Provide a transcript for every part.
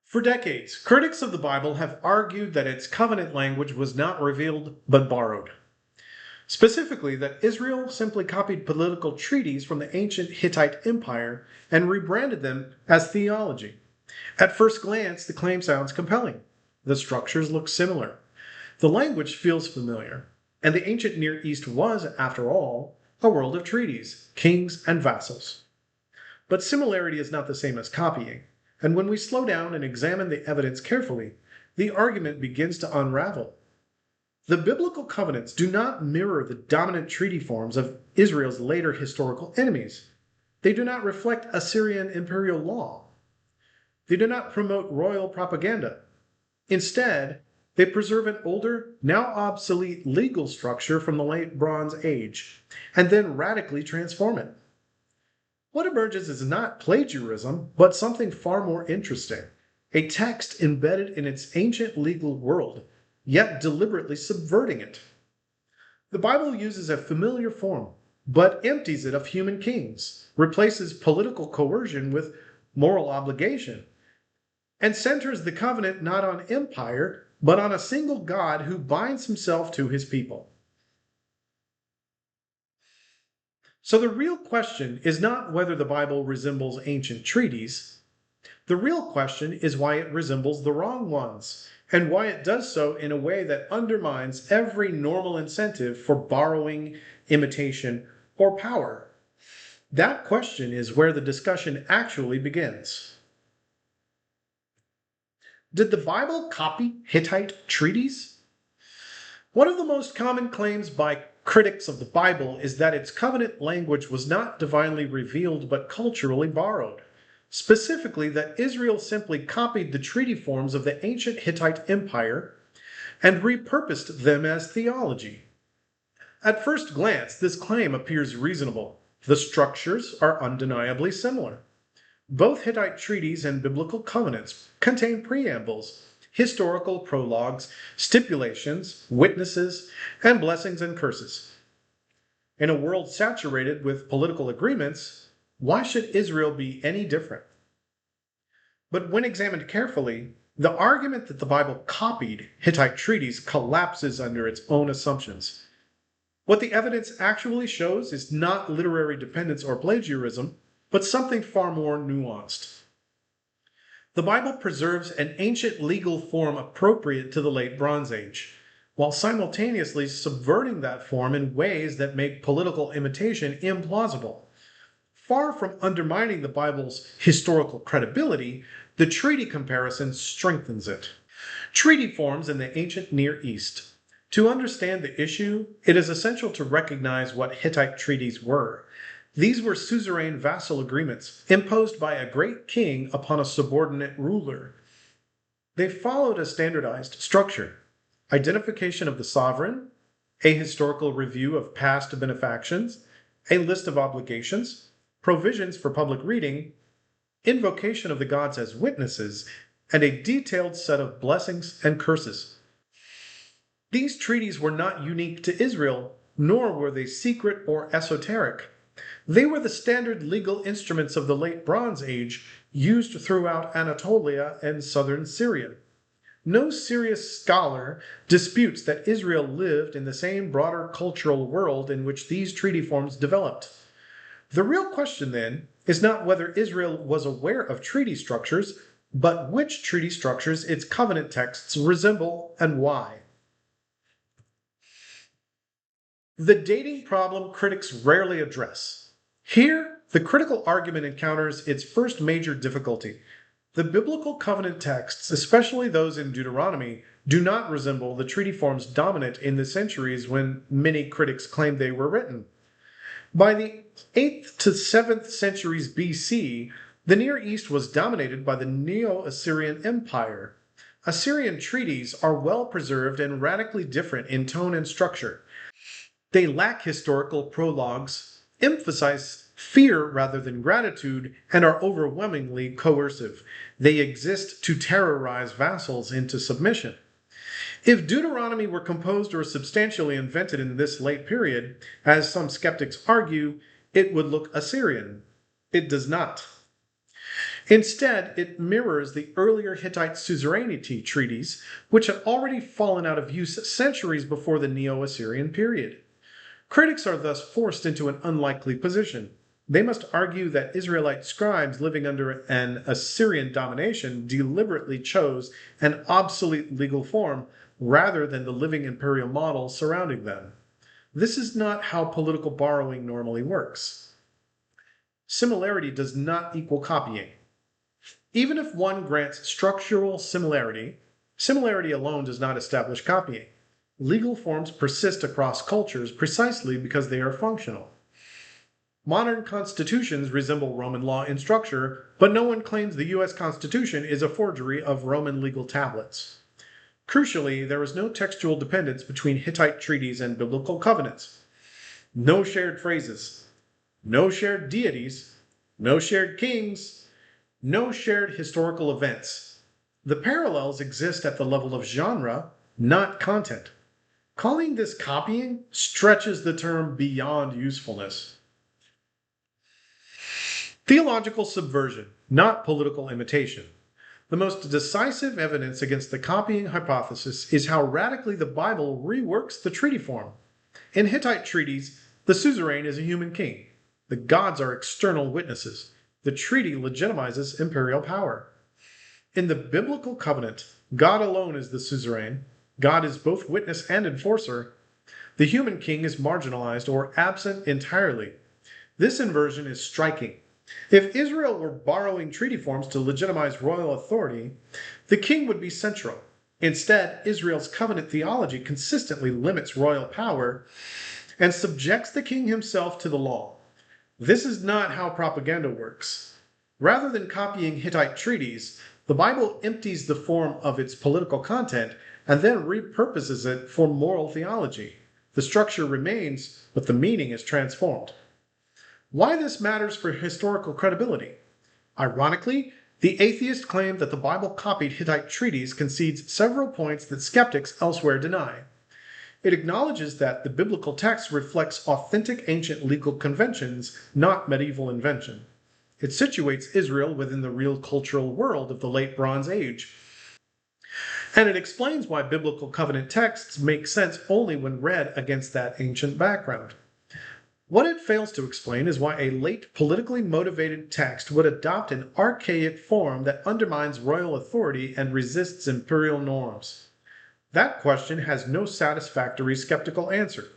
For decades, critics of the Bible have argued that its covenant language was not revealed but borrowed. Specifically, that Israel simply copied political treaties from the ancient Hittite Empire and rebranded them as theology. At first glance, the claim sounds compelling. The structures look similar. The language feels familiar. And the ancient Near East was, after all, a world of treaties, kings, and vassals. But similarity is not the same as copying. And when we slow down and examine the evidence carefully, the argument begins to unravel. The biblical covenants do not mirror the dominant treaty forms of Israel's later historical enemies. They do not reflect Assyrian imperial law. They do not promote royal propaganda. Instead, they preserve an older, now obsolete legal structure from the late Bronze Age, and then radically transform it. What emerges is not plagiarism, but something far more interesting. A text embedded in its ancient legal world, yet deliberately subverting it. The Bible uses a familiar form, but empties it of human kings, replaces political coercion with moral obligation, and centers the covenant not on empire, but on a single God who binds himself to his people. So the real question is not whether the Bible resembles ancient treaties. The real question is why it resembles the wrong ones, and why it does so in a way that undermines every normal incentive for borrowing, imitation, or power. That question is where the discussion actually begins. Did the Bible copy Hittite treaties? One of the most common claims by critics of the Bible is that its covenant language was not divinely revealed but culturally borrowed. Specifically, that Israel simply copied the treaty forms of the ancient Hittite Empire and repurposed them as theology. At first glance, this claim appears reasonable. The structures are undeniably similar. Both Hittite treaties and biblical covenants contain preambles, historical prologues, stipulations, witnesses, and blessings and curses. In a world saturated with political agreements, why should Israel be any different? But when examined carefully, the argument that the Bible copied Hittite treaties collapses under its own assumptions. What the evidence actually shows is not literary dependence or plagiarism, but something far more nuanced. The Bible preserves an ancient legal form appropriate to the late Bronze Age, while simultaneously subverting that form in ways that make political imitation implausible. Far from undermining the Bible's historical credibility, the treaty comparison strengthens it. Treaty forms in the ancient Near East. To understand the issue, it is essential to recognize what Hittite treaties were. These were suzerain vassal agreements imposed by a great king upon a subordinate ruler. They followed a standardized structure: identification of the sovereign, a historical review of past benefactions, a list of obligations, provisions for public reading, invocation of the gods as witnesses, and a detailed set of blessings and curses. These treaties were not unique to Israel, nor were they secret or esoteric. They were the standard legal instruments of the late Bronze Age, used throughout Anatolia and southern Syria. No serious scholar disputes that Israel lived in the same broader cultural world in which these treaty forms developed. The real question, then, is not whether Israel was aware of treaty structures, but which treaty structures its covenant texts resemble and why. The dating problem critics rarely address. Here, the critical argument encounters its first major difficulty. The biblical covenant texts, especially those in Deuteronomy, do not resemble the treaty forms dominant in the centuries when many critics claim they were written. By the 8th to 7th centuries BC, the Near East was dominated by the Neo-Assyrian Empire. Assyrian treaties are well preserved and radically different in tone and structure. They lack historical prologues, emphasize fear rather than gratitude, and are overwhelmingly coercive. They exist to terrorize vassals into submission. If Deuteronomy were composed or substantially invented in this late period, as some skeptics argue, it would look Assyrian. It does not. Instead, it mirrors the earlier Hittite suzerainty treaties, which had already fallen out of use centuries before the Neo-Assyrian period. Critics are thus forced into an unlikely position. They must argue that Israelite scribes living under an Assyrian domination deliberately chose an obsolete legal form rather than the living imperial model surrounding them. This is not how political borrowing normally works. Similarity does not equal copying. Even if one grants structural similarity, similarity alone does not establish copying. Legal forms persist across cultures precisely because they are functional. Modern constitutions resemble Roman law in structure, but no one claims the US Constitution is a forgery of Roman legal tablets. Crucially, there is no textual dependence between Hittite treaties and biblical covenants. No shared phrases, no shared deities, no shared kings, no shared historical events. The parallels exist at the level of genre, not content. Calling this copying stretches the term beyond usefulness. Theological subversion, not political imitation. The most decisive evidence against the copying hypothesis is how radically the Bible reworks the treaty form. In Hittite treaties, the suzerain is a human king. The gods are external witnesses. The treaty legitimizes imperial power. In the biblical covenant, God alone is the suzerain. God is both witness and enforcer. The human king is marginalized or absent entirely. This inversion is striking. If Israel were borrowing treaty forms to legitimize royal authority, the king would be central. Instead, Israel's covenant theology consistently limits royal power and subjects the king himself to the law. This is not how propaganda works. Rather than copying Hittite treaties, the Bible empties the form of its political content and then repurposes it for moral theology. The structure remains, but the meaning is transformed. Why this matters for historical credibility? Ironically, the atheist claim that the Bible copied Hittite treaties concedes several points that skeptics elsewhere deny. It acknowledges that the biblical text reflects authentic ancient legal conventions, not medieval invention. It situates Israel within the real cultural world of the Late Bronze Age. And it explains why biblical covenant texts make sense only when read against that ancient background. What it fails to explain is why a late politically motivated text would adopt an archaic form that undermines royal authority and resists imperial norms. That question has no satisfactory skeptical answer.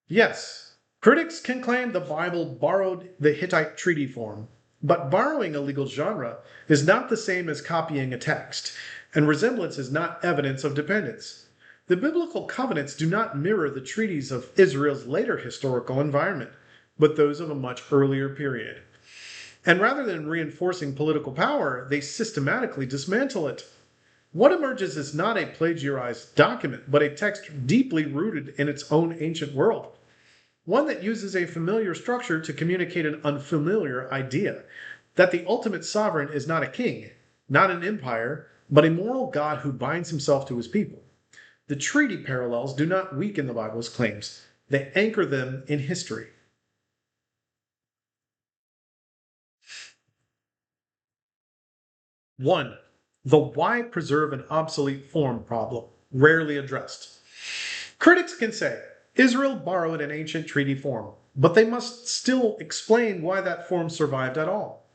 Yes, critics can claim the Bible borrowed the Hittite treaty form, but borrowing a legal genre is not the same as copying a text, and resemblance is not evidence of dependence. The biblical covenants do not mirror the treaties of Israel's later historical environment, but those of a much earlier period. And rather than reinforcing political power, they systematically dismantle it. What emerges is not a plagiarized document, but a text deeply rooted in its own ancient world. One that uses a familiar structure to communicate an unfamiliar idea that the ultimate sovereign is not a king, not an empire, but a moral God who binds himself to his people. The treaty parallels do not weaken the Bible's claims, they anchor them in history. One, the why preserve an obsolete form problem, rarely addressed. Critics can say Israel borrowed an ancient treaty form, but they must still explain why that form survived at all.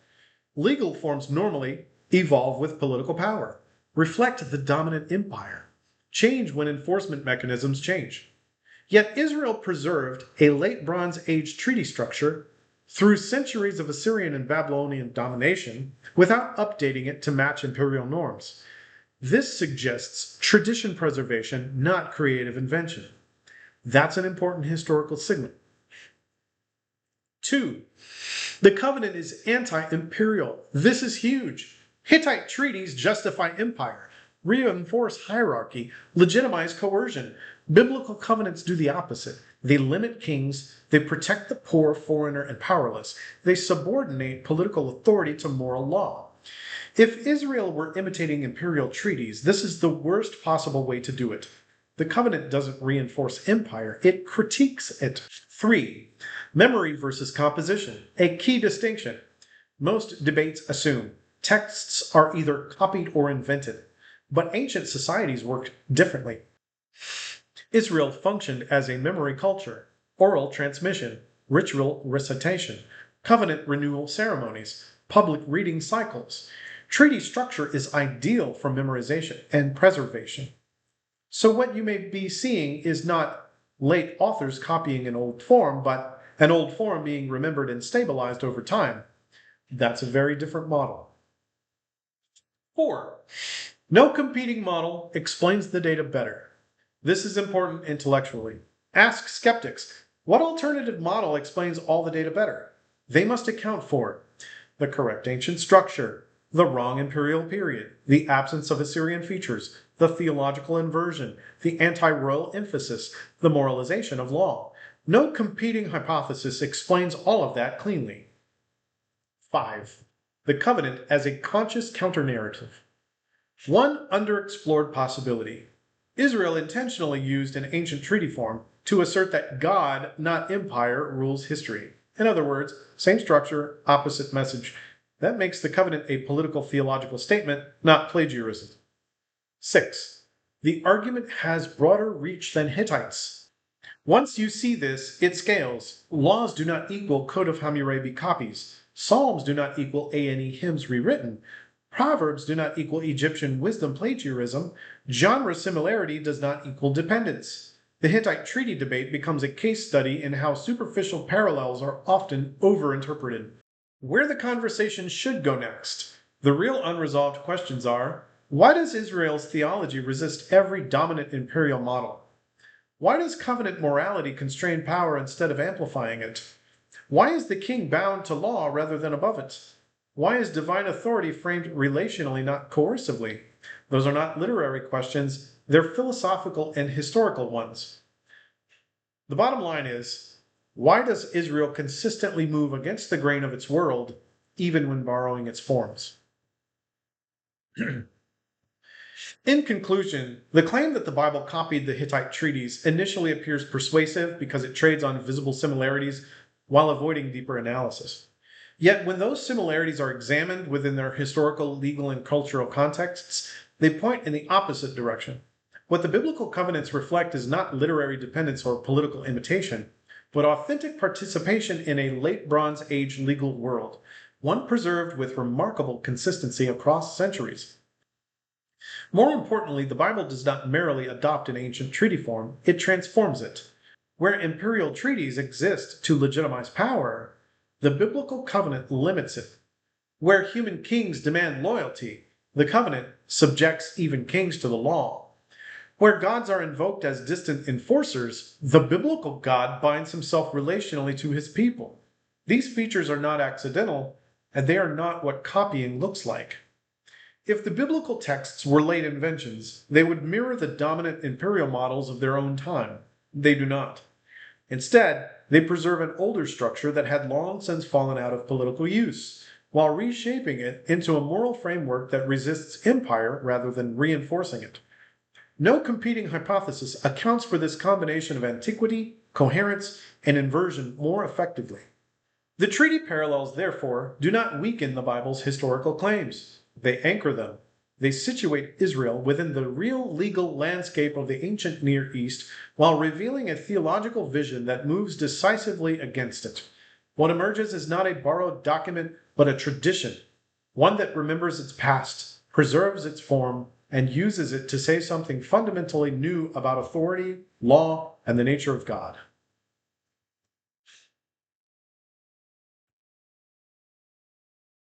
Legal forms normally evolve with political power, reflect the dominant empire, change when enforcement mechanisms change. Yet Israel preserved a late Bronze Age treaty structure through centuries of Assyrian and Babylonian domination without updating it to match imperial norms. This suggests tradition preservation, not creative invention. That's an important historical signal. 2. The covenant is anti-imperial. This is huge. Hittite treaties justify empire, reinforce hierarchy, legitimize coercion. Biblical covenants do the opposite. They limit kings, they protect the poor, foreigner, and powerless. They subordinate political authority to moral law. If Israel were imitating imperial treaties, this is the worst possible way to do it. The covenant doesn't reinforce empire, it critiques it. 3. Memory versus composition, a key distinction. Most debates assume texts are either copied or invented, but ancient societies worked differently. Israel functioned as a memory culture, oral transmission, ritual recitation, covenant renewal ceremonies, public reading cycles. Treaty structure is ideal for memorization and preservation. So, what you may be seeing is not late authors copying an old form, but an old form being remembered and stabilized over time. That's a very different model. 4. No competing model explains the data better. This is important intellectually. Ask skeptics, what alternative model explains all the data better? They must account for the correct ancient structure, the wrong imperial period, the absence of Assyrian features, the theological inversion, the anti-royal emphasis, the moralization of law. No competing hypothesis explains all of that cleanly. 5. The covenant as a conscious counter-narrative. One underexplored possibility. Israel intentionally used an ancient treaty form to assert that God, not empire, rules history. In other words, same structure, opposite message. That makes the covenant a political theological statement, not plagiarism. 6. The argument has broader reach than Hittites. Once you see this, it scales. Laws do not equal Code of Hammurabi copies. Psalms do not equal A&E hymns rewritten. Proverbs do not equal Egyptian wisdom plagiarism. Genre similarity does not equal dependence. The Hittite treaty debate becomes a case study in how superficial parallels are often overinterpreted. Where the conversation should go next. The real unresolved questions are, why does Israel's theology resist every dominant imperial model? Why does covenant morality constrain power instead of amplifying it? Why is the king bound to law rather than above it? Why is divine authority framed relationally, not coercively? Those are not literary questions, they're philosophical and historical ones. The bottom line is, why does Israel consistently move against the grain of its world, even when borrowing its forms? In conclusion, the claim that the Bible copied the Hittite treaties initially appears persuasive because it trades on visible similarities while avoiding deeper analysis. Yet, when those similarities are examined within their historical, legal, and cultural contexts, they point in the opposite direction. What the biblical covenants reflect is not literary dependence or political imitation, but authentic participation in a late Bronze Age legal world, one preserved with remarkable consistency across centuries. More importantly, the Bible does not merely adopt an ancient treaty form, it transforms it. Where imperial treaties exist to legitimize power, the biblical covenant limits it. Where human kings demand loyalty, the covenant subjects even kings to the law. Where gods are invoked as distant enforcers, the biblical God binds himself relationally to his people. These features are not accidental, and they are not what copying looks like. If the biblical texts were late inventions, they would mirror the dominant imperial models of their own time. They do not. Instead, they preserve an older structure that had long since fallen out of political use, while reshaping it into a moral framework that resists empire rather than reinforcing it. No competing hypothesis accounts for this combination of antiquity, coherence, and inversion more effectively. The treaty parallels, therefore, do not weaken the Bible's historical claims. They anchor them. They situate Israel within the real legal landscape of the ancient Near East while revealing a theological vision that moves decisively against it. What emerges is not a borrowed document, but a tradition, one that remembers its past, preserves its form, and uses it to say something fundamentally new about authority, law, and the nature of God.